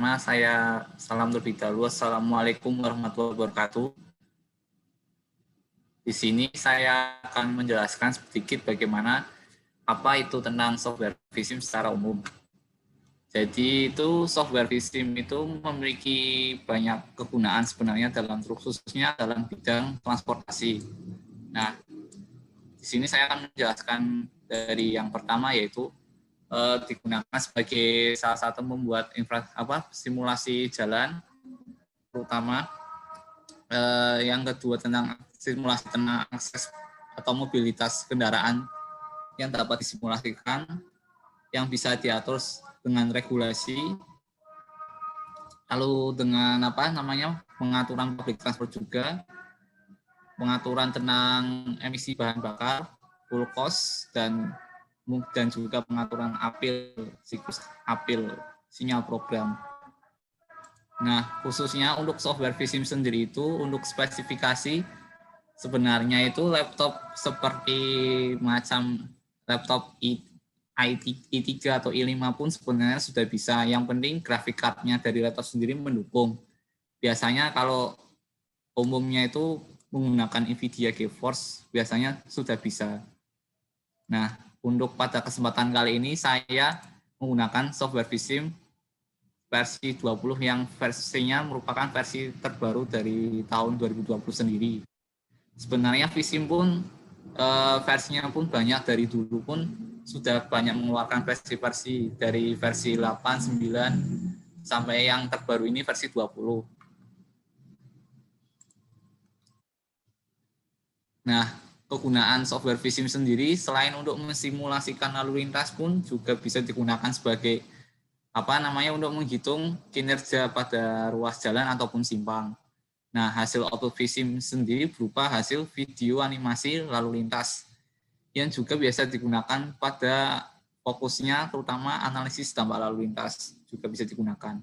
Pertama-tama saya salam terlebih dahulu. Assalamualaikum warahmatullahi wabarakatuh. Di sini saya akan menjelaskan sedikit bagaimana apa itu tentang software vSIM secara umum. Jadi itu software vSIM itu memiliki banyak kegunaan sebenarnya khususnya dalam bidang transportasi. Nah, di sini saya akan menjelaskan dari yang pertama yaitu digunakan sebagai salah satu membuat simulasi jalan, terutama yang kedua tentang simulasi tentang akses atau mobilitas kendaraan yang dapat disimulasikan, yang bisa diatur dengan regulasi, lalu dengan pengaturan public transport juga, pengaturan tentang emisi bahan bakar, full cost, dan juga pengaturan siklus apil, sinyal program. Nah, khususnya untuk software vSIM sendiri itu untuk spesifikasi sebenarnya itu laptop seperti macam laptop i3 atau i5 pun sebenarnya sudah bisa. Yang penting grafik card-nya dari laptop sendiri mendukung. Biasanya kalau umumnya itu menggunakan NVIDIA GeForce biasanya sudah bisa. Nah, untuk pada kesempatan kali ini saya menggunakan software vSIM versi 20 yang versinya merupakan versi terbaru dari tahun 2020 sendiri. Sebenarnya vSIM pun versinya pun banyak, dari dulu pun sudah banyak mengeluarkan versi-versi dari versi 8, 9 sampai yang terbaru ini versi 20. Nah, kegunaan software vSIM sendiri selain untuk mensimulasikan lalu lintas pun juga bisa digunakan sebagai untuk menghitung kinerja pada ruas jalan ataupun simpang. Nah, hasil output vSIM sendiri berupa hasil video animasi lalu lintas yang juga biasa digunakan pada fokusnya terutama analisis dampak lalu lintas juga bisa digunakan.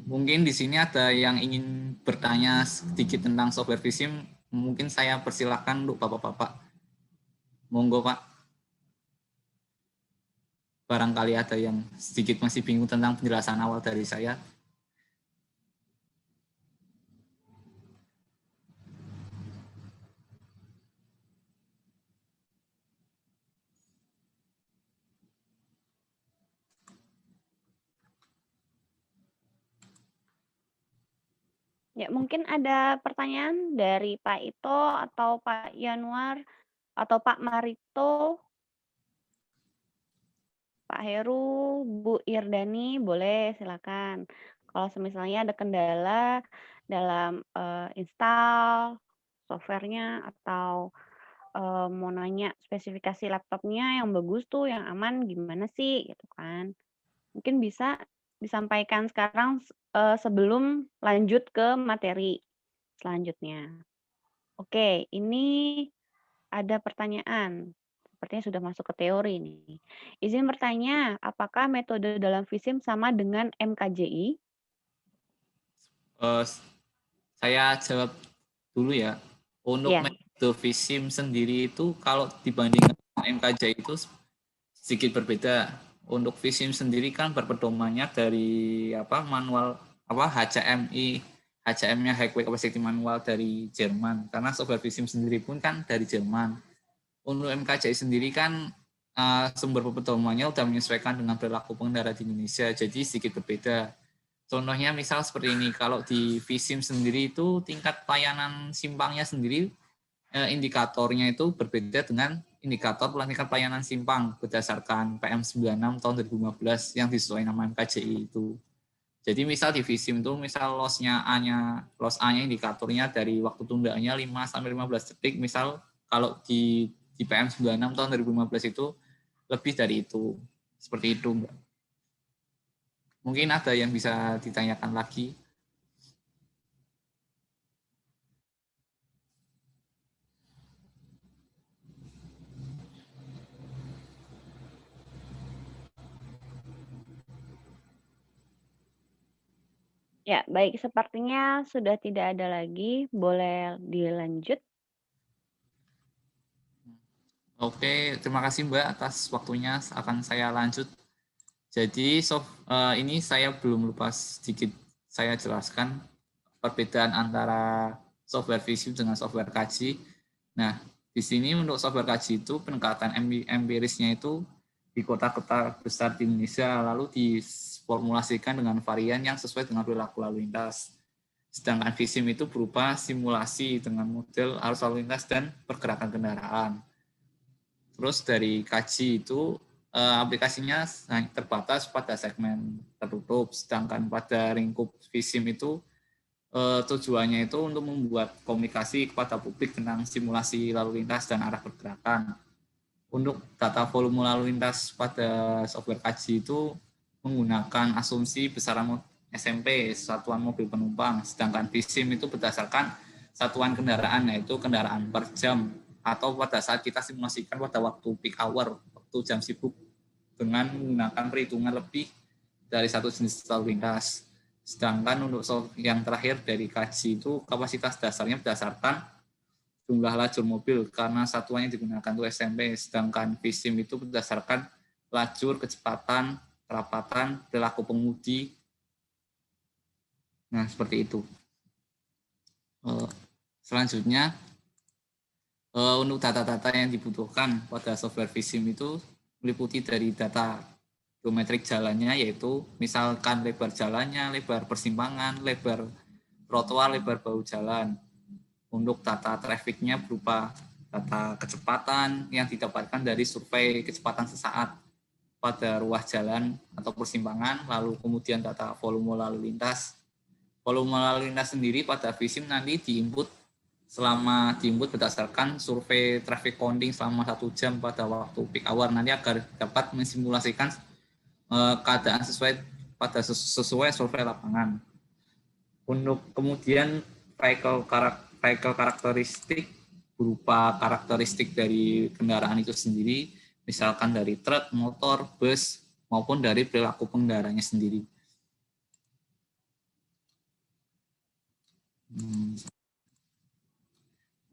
Mungkin di sini ada yang ingin bertanya sedikit tentang software vSIM, mungkin saya persilakan untuk Bapak-bapak. Monggo, Pak. Barangkali ada yang sedikit masih bingung tentang penjelasan awal dari saya. Ya, mungkin ada pertanyaan dari Pak Ito atau Pak Yanuar atau Pak Marito, Pak Heru, Bu Irdani, boleh silakan. Kalau misalnya ada kendala dalam install softwarenya atau mau nanya spesifikasi laptopnya yang bagus tuh, yang aman gimana sih gitu kan. Mungkin bisa disampaikan sekarang sebelum lanjut ke materi selanjutnya. Oke, ini ada pertanyaan. Sepertinya sudah masuk ke teori nih. Izin bertanya, apakah metode dalam vSIM sama dengan MKJI? Saya jawab dulu ya. Untuk Ya. metode vSIM sendiri itu kalau dibandingkan MKJI itu sedikit berbeda. Untuk vSIM sendiri kan berpedomannya dari manual HCM-nya High Capacity Manual dari Jerman. Karena software vSIM sendiri pun kan dari Jerman. Untuk MKJI sendiri kan sumber pedomannya sudah menyesuaikan dengan perilaku pengendara di Indonesia, jadi sedikit berbeda. Contohnya misal seperti ini, kalau di vSIM sendiri itu tingkat pelayanan simpangnya sendiri indikatornya itu berbeda dengan indikator tingkat pelayanan simpang berdasarkan PM96 tahun 2015 yang disesuaikan nama MKJI itu. Jadi misal di vSIM itu misal loss A-nya indikatornya dari waktu tundaannya 5 sampai 15 detik, misal kalau di PM96 tahun 2015 itu lebih dari itu. Seperti itu, Mbak. Mungkin ada yang bisa ditanyakan lagi. Ya, baik. Sepertinya sudah tidak ada lagi. Boleh dilanjut. Oke, terima kasih Mbak atas waktunya. Akan saya lanjut. Jadi ini saya belum lupa sedikit saya jelaskan perbedaan antara software Visum dengan software kaji. Nah, di sini untuk software kaji itu pendekatan empirisnya itu di kota-kota besar di Indonesia lalu diformulasikan dengan varian yang sesuai dengan perilaku lalu lintas. Sedangkan Visum itu berupa simulasi dengan model arus lalu lintas dan pergerakan kendaraan. Terus dari kaji itu aplikasinya terbatas pada segmen tertutup, sedangkan pada lingkup Visum itu tujuannya itu untuk membuat komunikasi kepada publik tentang simulasi lalu lintas dan arah pergerakan. Untuk data volume lalu lintas pada software kaji itu menggunakan asumsi besaran SMP, satuan mobil penumpang, sedangkan Visum itu berdasarkan satuan kendaraan, yaitu kendaraan per jam, atau pada saat kita simulasikan pada waktu peak hour, waktu jam sibuk, dengan menggunakan perhitungan lebih dari satu jenis lalu lintas. Sedangkan untuk yang terakhir dari kaji itu kapasitas dasarnya berdasarkan jumlah lajur mobil karena satuannya digunakan untuk SMP, sedangkan Visum itu berdasarkan lajur, kecepatan, kerapatan, perilaku pengemudi. Nah, seperti itu. Selanjutnya, untuk data-data yang dibutuhkan pada software Visum itu meliputi dari data geometrik jalannya, yaitu misalkan lebar jalannya, lebar persimpangan, lebar trotoar, lebar bahu jalan. Untuk data trafficnya berupa data kecepatan yang didapatkan dari survei kecepatan sesaat pada ruas jalan atau persimpangan, lalu kemudian data volume lalu lintas. Volume lalu lintas sendiri pada Visum nanti diinput berdasarkan survei traffic counting selama 1 jam pada waktu peak hour nanti agar dapat mensimulasikan keadaan sesuai survei lapangan. Untuk kemudian vehicle karakteristik berupa karakteristik dari kendaraan itu sendiri, misalkan dari truk, motor, bus, maupun dari perilaku penggendaranya sendiri.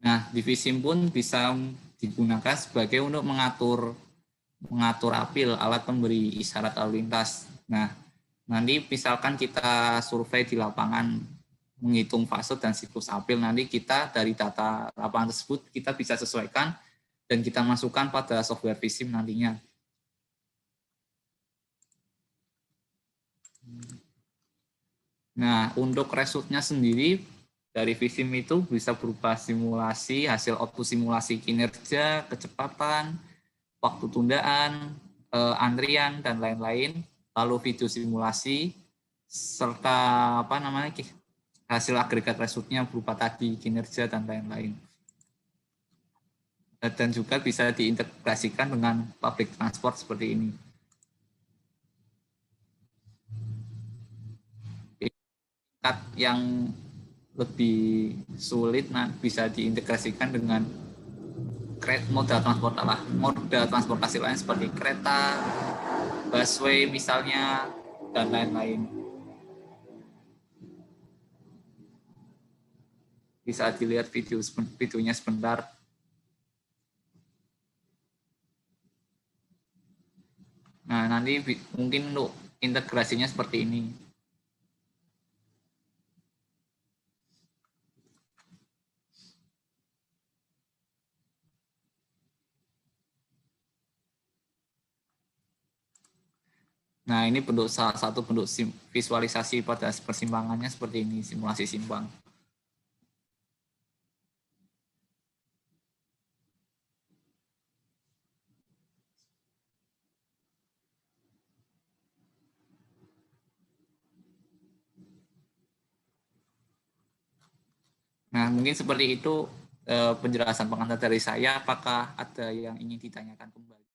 Nah, divisi pun bisa digunakan sebagai untuk mengatur apil, alat pemberi isyarat lalu lintas. Nah, nanti misalkan kita survei di lapangan menghitung fase dan siklus apil, nanti kita dari data lapangan tersebut kita bisa sesuaikan dan kita masukkan pada software Visum nantinya. Nah, untuk resultnya sendiri dari Visum itu bisa berupa simulasi, hasil output simulasi kinerja, kecepatan, waktu tundaan, antrian, dan lain-lain, lalu video simulasi, serta hasil agregat resultnya berupa tadi kinerja dan lain-lain. Dan juga bisa diintegrasikan dengan public transport seperti ini. Yang lebih sulit bisa diintegrasikan dengan moda transportasi lain seperti kereta, busway misalnya, dan lain-lain. Bisa dilihat videonya sebentar. Nah, nanti mungkin untuk integrasinya seperti ini. Nah, ini salah satu bentuk visualisasi pada persimpangannya seperti ini, simulasi simpang. Nah, mungkin seperti itu penjelasan pengantar dari saya. Apakah ada yang ingin ditanyakan kembali?